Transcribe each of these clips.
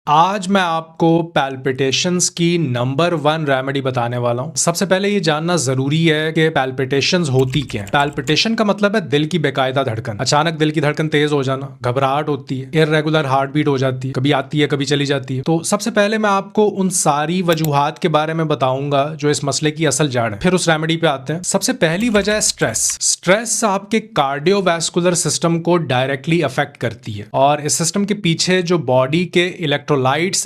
आज मैं आपको पैल्पिटेशंस की नंबर 1 रेमेडी बताने वाला हूँ। सबसे पहले ये जानना जरूरी है कि पैल्पिटेशंस होती क्या है। पैल्पिटेशन का मतलब है दिल की बेकायदा धड़कन। अचानक दिल की धड़कन तेज हो जाना, घबराहट होती है, इर्रेगुलर हार्ट बीट हो जाती है, कभी आती है कभी चली जाती है। तो सबसे पहले मैं आपको उन सारी वजूहात के बारे में बताऊंगा जो इस मसले की असल जड़ है। फिर उस रेमेडी पे आते हैं। सबसे पहली वजह है स्ट्रेस। स्ट्रेस आपके कार्डियोवैस्कुलर सिस्टम को डायरेक्टली अफेक्ट करती है और इस सिस्टम के पीछे जो बॉडी के इलेक्ट्रोलाइट्स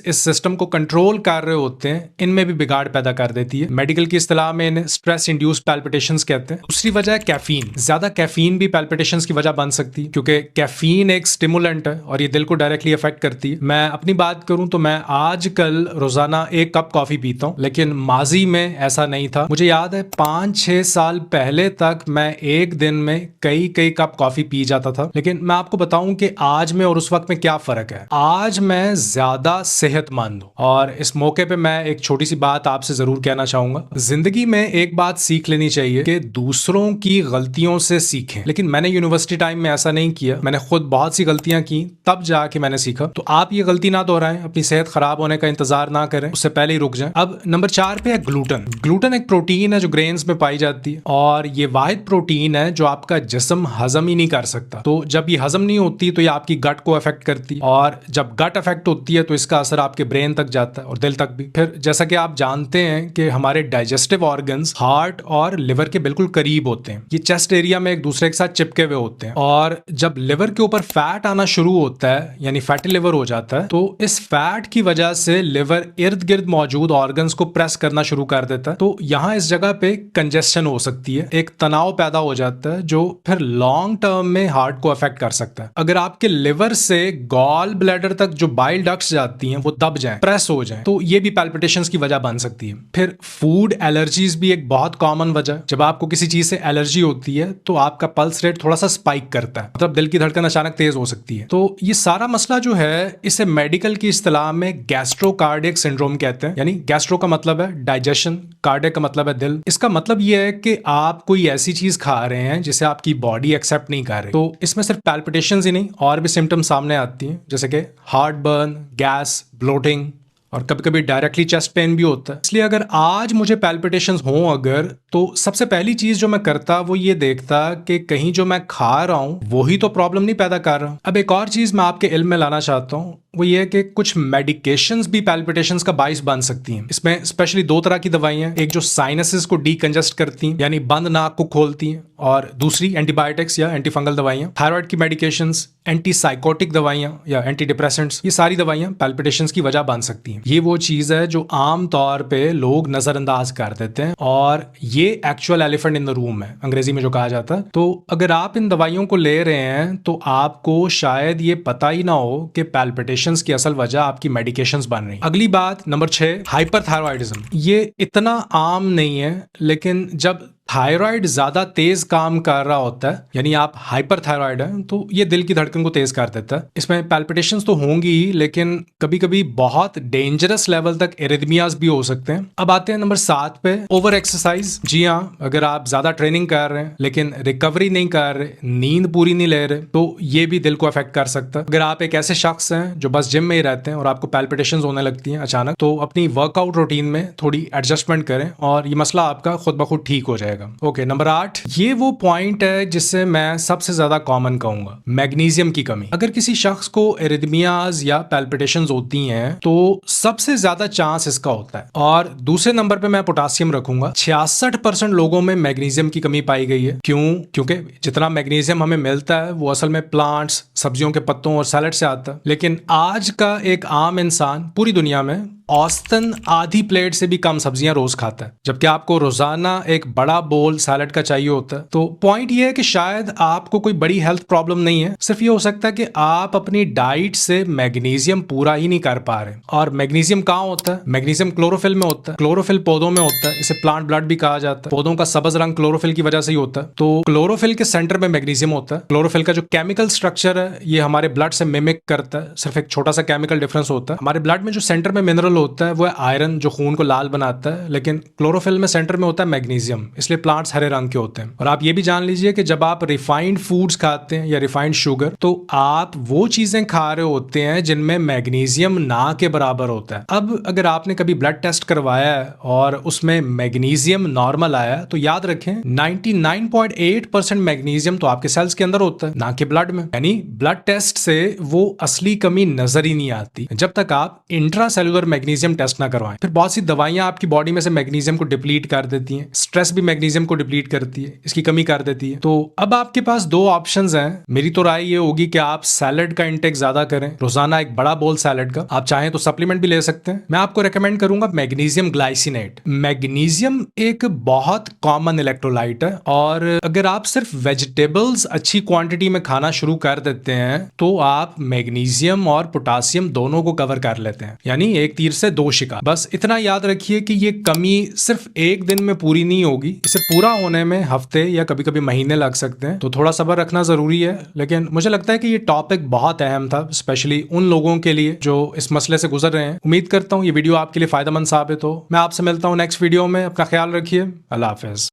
इस सिस्टम को कंट्रोल कर रहे होते हैं, इनमें भी बिगाड़ पैदा कर देती है। मेडिकल की इस्तिलाह में इन्हें स्ट्रेस इंड्यूस्ड पैल्पिटेशंस कहते हैं। दूसरी वजह है कैफीन। ज्यादा कैफीन भी पैल्पिटेशंस की वजह बन सकती है क्योंकि कैफीन एक स्टिमुलेंट है और ये दिल को डायरेक्टली अफेक्ट करती है। मैं अपनी बात करूं तो मैं आजकल रोजाना 1 कप कॉफी पीता हूं, लेकिन माजी में ऐसा नहीं था। मुझे याद है 5-6 साल पहले तक मैं एक दिन में कई कप कॉफी पी जाता था। लेकिन मैं आपको बताऊं कि आज में और उस वक्त में क्या फर्क है। आज मैं ज्यादा सेहतमंद हूं और इस मौके पे मैं एक छोटी सी बात आपसे जरूर कहना चाहूंगा। जिंदगी में एक बात सीख लेनी चाहिए कि दूसरों की गलतियों से सीखें। लेकिन मैंने यूनिवर्सिटी टाइम में ऐसा नहीं किया। मैंने खुद बहुत सी गलतियां की, तब जाके मैंने सीखा। तो आप ये गलती ना दोहराएं, अपनी सेहत खराब होने का इंतजार ना करें, उससे पहले ही रुक जाएं। अब नंबर 4 पे है ग्लूटन। ग्लूटन एक प्रोटीन है जो ग्रेन्स में पाई जाती है और ये वाहिद प्रोटीन है जो आपका जिस्म हजम ही नहीं कर सकता। तो जब ये हजम नहीं होती तो ये आपकी गट को अफेक्ट करती है और जब गट अफेक्ट होती है तो इसका असर आपके ब्रेन तक जाता है और दिल तक भी। फिर जैसा कि आप जानते हैं कि हमारे डाइजेस्टिव ऑर्गन्स हार्ट और लिवर के बिल्कुल करीब होते हैं। ये चेस्ट एरिया में एक दूसरे के साथ चिपके हुए होते हैं और जब लिवर के ऊपर फैट आना शुरू होता है यानी फैटी लिवर हो जाता है, तो इस फैट की वजह से लिवर इर्द गिर्द मौजूद ऑर्गन्स को प्रेस करना शुरू कर देता है। तो यहाँ इस जगह पे कंजेस्शन हो सकती है, एक तनाव पैदा हो जाता है जो फिर लॉन्ग टर्म में हार्ट को अफेक्ट कर सकता है। अगर आपके लिवर से गॉल ब्लैडर तक जो बाइल डक्ट्स जाती हैं वो दब जाएं, प्रेस हो जाएं, तो ये भी पैल्पिटेशंस की वजह बन सकती है। फिर फूड एलर्जीज भी एक बहुत कॉमन वजह। जब आपको किसी चीज से एलर्जी होती है तो आपका पल्स रेट थोड़ा सा स्पाइक करता है, मतलब दिल की धड़कन अचानक तेज हो सकती है। तो ये सारा मसला जो है इसे मेडिकल की इस्तिलाह में गैस्ट्रोकार्डिक सिंड्रोम कहते हैं। यानी गैस्ट्रो का मतलब है डाइजेशन, कार्डियक का मतलब है दिल। इसका मतलब ये है कि आप कोई ऐसी चीज खा रहे हैं जिसे आपकी बॉडी एक्सेप्ट नहीं कर रही। तो इसमें सिर्फ पैल्पिटेशंस ही नहीं और भी सिम्टम्स सामने आती हैं, जैसे कि हार्ट बर्न, गैस, ब्लोटिंग और कभी कभी डायरेक्टली चेस्ट पेन भी होता है। इसलिए अगर आज मुझे पैल्पिटेशंस हों अगर, तो सबसे पहली चीज जो मैं करता वो ये देखता कि कहीं जो मैं खा रहा हूं वही तो प्रॉब्लम नहीं पैदा कर रहा। अब एक और चीज मैं आपके इल्म में लाना चाहता हूं, वो ये है कि कुछ मेडिकेशंस भी पैल्पिटेशंस का बाइस बन सकती हैं। इसमें स्पेशली 2 तरह की दवाइयां हैं, एक जो साइनसेस को डीकंजेस्ट करती हैं यानी बंद नाक को खोलती हैं, और दूसरी एंटीबायोटिक्स या एंटीफंगल दवाइयां। थायराइड की मेडिकेशंस, एंटीसाइकोटिक दवाइयां या एंटी डिप्रेसेंट्स, ये सारी दवाइयां पैल्पिटेशंस की वजह बन सकती हैं। ये वो चीज है जो आम तौर पे लोग नजरअंदाज कर देते हैं और ये actual elephant in the room है, अंग्रेजी में जो कहा जाता है। तो अगर आप इन दवाइयों को ले रहे हैं तो आपको शायद ये पता ही ना हो कि पैल्पिटेशंस की असल वजह आपकी मेडिकेशंस बन रही। अगली बात नंबर 6, हाइपरथायरॉयडिज्म। ये इतना आम नहीं है, लेकिन जब थायराइड ज्यादा तेज काम कर रहा होता है यानी आप हाइपरथायरॉइड हैं, तो ये दिल की धड़कन को तेज कर देता है। इसमें पैल्पिटेशंस तो होंगी ही, लेकिन कभी कभी बहुत डेंजरस लेवल तक एरिथमियाज भी हो सकते हैं। अब आते हैं नंबर 7 पे, ओवर एक्सरसाइज। जी हाँ, अगर आप ज्यादा ट्रेनिंग कर रहे हैं लेकिन रिकवरी नहीं कर रहे, नींद पूरी नहीं ले रहे, तो ये भी दिल को अफेक्ट कर सकता है। अगर आप एक ऐसे शख्स हैं जो बस जिम में ही रहते हैं और आपको पैल्पिटेशंस होने लगती हैं अचानक, तो अपनी वर्कआउट रूटीन में थोड़ी एडजस्टमेंट करें और ये मसला आपका खुद ब खुद ठीक हो जाएगा। ओके, नंबर 8, ये वो पॉइंट है जिससे मैं सबसे ज्यादा कॉमन कहूंगा, मैग्नीशियम की कमी। अगर किसी शख्स को एरिथमियाज या पैल्पिटेशंस होती हैं तो सबसे ज्यादा चांस इसका होता है। और दूसरे नंबर पे मैं पोटासियम रखूंगा। 66% लोगों में मैग्नीशियम की कमी पाई गई है। क्यों? क्योंकि जितना मैग्नीशियम हमें मिलता है वो असल में प्लांट्स, सब्जियों के पत्तों और सैलेड से आता है। लेकिन आज का एक आम इंसान पूरी दुनिया में औसतन आधी प्लेट से भी कम सब्जियां रोज खाता है, जबकि आपको रोजाना एक बड़ा बोल सैलेड का चाहिए होता है। तो पॉइंट ये है कि शायद आपको कोई बड़ी हेल्थ प्रॉब्लम नहीं है, सिर्फ ये हो सकता है कि आप अपनी डाइट से मैग्नीशियम पूरा ही नहीं कर पा रहे। और मैग्नीशियम कहाँ होता है? मैग्नीशियम क्लोरोफिल में होता है। क्लोरोफिल पौधों में होता है, इसे प्लांट ब्लड भी कहा जाता है। पौधों का सब्ज रंग क्लोरोफिल की वजह से ही होता है। तो क्लोरोफिल के सेंटर में मैग्नीशियम होता है। क्लोरोफिल का जो केमिकल स्ट्रक्चर है ये हमारे ब्लड से मिमिक करता है, सिर्फ एक छोटा सा केमिकल डिफरेंस होता है। हमारे ब्लड में जो सेंटर में मिनरल क्लोरोफिल होता है वो है आयरन जो खून को लाल बनाता है, लेकिन क्लोरोफिल में सेंटर में होता है मैग्नीशियम, इसलिए प्लांट्स हरे रंग के होते हैं। और आप ये भी जान लीजिए कि जब आप रिफाइंड फूड्स खाते हैं या रिफाइंड शुगर, तो आप वो चीजें खा रहे होते हैं जिनमें मैग्नीशियम ना के बराबर होता है। अब अगर आपने कभी ब्लड टेस्ट करवाया है और उसमें मैग्नीशियम नॉर्मल आया, तो याद रखें 99.8% मैग्नीशियम तो आपके सेल्स के अंदर होता है, ना कि ब्लड में। यानी ब्लड टेस्ट से वो असली कमी नजर ही नहीं आती जब तक आप इंट्रासेलुलर मैग्नीशियम टेस्ट ना करवाएं। फिर बहुत सी दवाइयां आपकी बॉडी में से मैग्नीशियम को डिप्लीट कर देती हैं, स्ट्रेस भी मैग्नीशियम को डिप्लीट करती है, इसकी कमी कर देती है। तो अब आपके पास दो ऑप्शंस हैं। मेरी तो राय ये होगी कि आप सैलेड का इंटेक ज्यादा करें, रोजाना एक बड़ा बोल सैलेड का। आप चाहें तो सप्लीमेंट भी ले सकते हैं। मैं आपको रेकमेंड करूंगा मैग्नीशियम ग्लाइसिनेट। मैग्नीशियम एक बहुत कॉमन इलेक्ट्रोलाइट है, और अगर आप सिर्फ वेजिटेबल्स अच्छी क्वांटिटी में खाना शुरू कर देते हैं तो आप मैग्नीशियम और पोटासियम दोनों को कवर कर लेते हैं, यानी एक तीर से दो शिकार। बस इतना याद रखिए कि ये कमी सिर्फ एक दिन में पूरी नहीं होगी, इसे पूरा होने में हफ्ते या कभी कभी महीने लग सकते हैं, तो थोड़ा सब्र रखना जरूरी है। लेकिन मुझे लगता है कि ये टॉपिक बहुत अहम था, स्पेशली उन लोगों के लिए जो इस मसले से गुजर रहे हैं। उम्मीद करता हूँ ये वीडियो आपके लिए फायदेमंद साबित हो। मैं आपसे मिलता हूँ नेक्स्ट वीडियो में। अपना ख्याल रखिए। अल्लाह हाफिज।